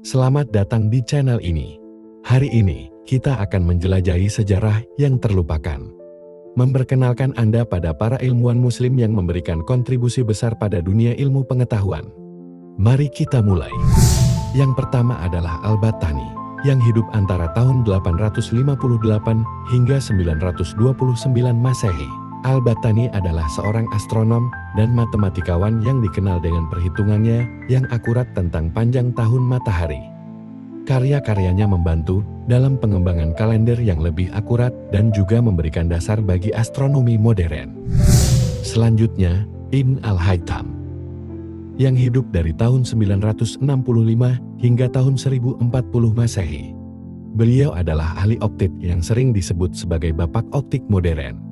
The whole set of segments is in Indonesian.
Selamat datang di channel ini. Hari ini, kita akan menjelajahi sejarah yang terlupakan. Memperkenalkan Anda pada para ilmuwan muslim yang memberikan kontribusi besar pada dunia ilmu pengetahuan. Mari kita mulai. Yang pertama adalah Al-Battani, yang hidup antara tahun 858 hingga 929 Masehi. Al-Battani adalah seorang astronom dan matematikawan yang dikenal dengan perhitungannya yang akurat tentang panjang tahun matahari. Karya-karyanya membantu dalam pengembangan kalender yang lebih akurat dan juga memberikan dasar bagi astronomi modern. Selanjutnya, Ibn al-Haytham, yang hidup dari tahun 965 hingga tahun 1040 Masehi. Beliau adalah ahli optik yang sering disebut sebagai bapak optik modern.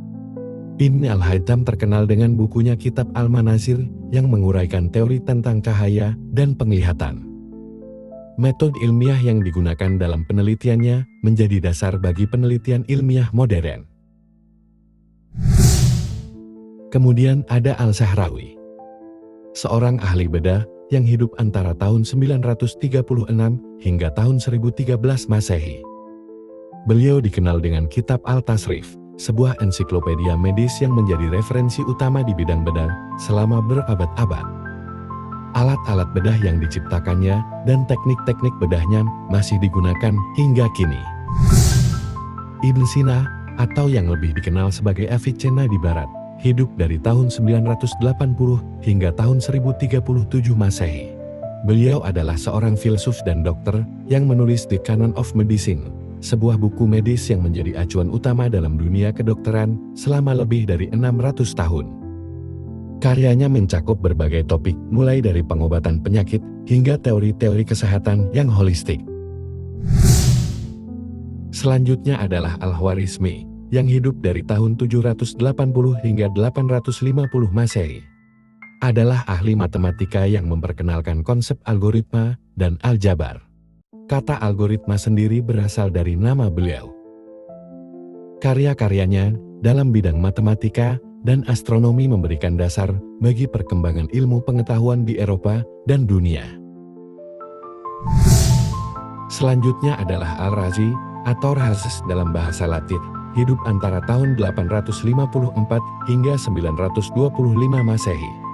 Ibn al-Haytham terkenal dengan bukunya Kitab Al-Manazir yang menguraikan teori tentang cahaya dan penglihatan. Metode ilmiah yang digunakan dalam penelitiannya menjadi dasar bagi penelitian ilmiah modern. Kemudian ada Al-Sahrawi, seorang ahli bedah yang hidup antara tahun 936 hingga tahun 1013 Masehi. Beliau dikenal dengan Kitab Al-Tasrif, sebuah ensiklopedia medis yang menjadi referensi utama di bidang bedah selama berabad-abad. Alat-alat bedah yang diciptakannya dan teknik-teknik bedahnya masih digunakan hingga kini. Ibn Sina, atau yang lebih dikenal sebagai Avicenna di Barat, hidup dari tahun 980 hingga tahun 1037 Masehi. Beliau adalah seorang filsuf dan dokter yang menulis The Canon of Medicine, sebuah buku medis yang menjadi acuan utama dalam dunia kedokteran selama lebih dari 600 tahun. Karyanya mencakup berbagai topik, mulai dari pengobatan penyakit hingga teori-teori kesehatan yang holistik. Selanjutnya adalah Al-Khwarizmi, yang hidup dari tahun 780 hingga 850 Masehi. Adalah ahli matematika yang memperkenalkan konsep algoritma dan aljabar. Kata algoritma sendiri berasal dari nama beliau. Karya-karyanya dalam bidang matematika dan astronomi memberikan dasar bagi perkembangan ilmu pengetahuan di Eropa dan dunia. Selanjutnya adalah Al-Razi atau Rhazes dalam bahasa Latin, hidup antara tahun 854 hingga 925 Masehi.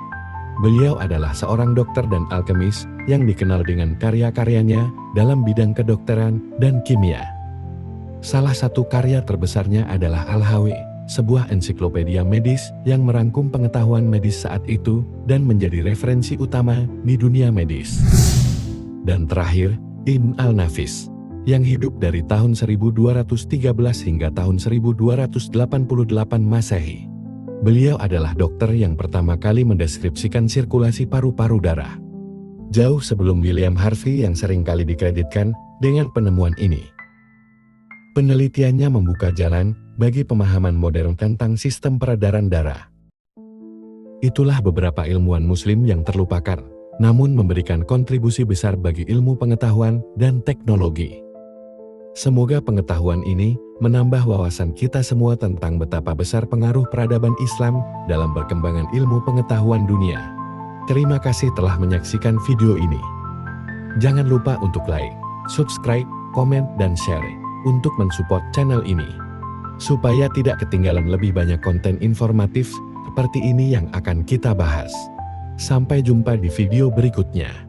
Beliau adalah seorang dokter dan alkemis yang dikenal dengan karya-karyanya dalam bidang kedokteran dan kimia. Salah satu karya terbesarnya adalah Al-Hawi, sebuah ensiklopedia medis yang merangkum pengetahuan medis saat itu dan menjadi referensi utama di dunia medis. Dan terakhir, Ibn al-Nafis, yang hidup dari tahun 1213 hingga tahun 1288 Masehi. Beliau adalah dokter yang pertama kali mendeskripsikan sirkulasi paru-paru darah, jauh sebelum William Harvey yang seringkali dikreditkan dengan penemuan ini. Penelitiannya membuka jalan bagi pemahaman modern tentang sistem peredaran darah. Itulah beberapa ilmuwan muslim yang terlupakan, namun memberikan kontribusi besar bagi ilmu pengetahuan dan teknologi. Semoga pengetahuan ini menambah wawasan kita semua tentang betapa besar pengaruh peradaban Islam dalam perkembangan ilmu pengetahuan dunia. Terima kasih telah menyaksikan video ini. Jangan lupa untuk like, subscribe, komen, dan share untuk mensupport channel ini, supaya tidak ketinggalan lebih banyak konten informatif seperti ini yang akan kita bahas. Sampai jumpa di video berikutnya.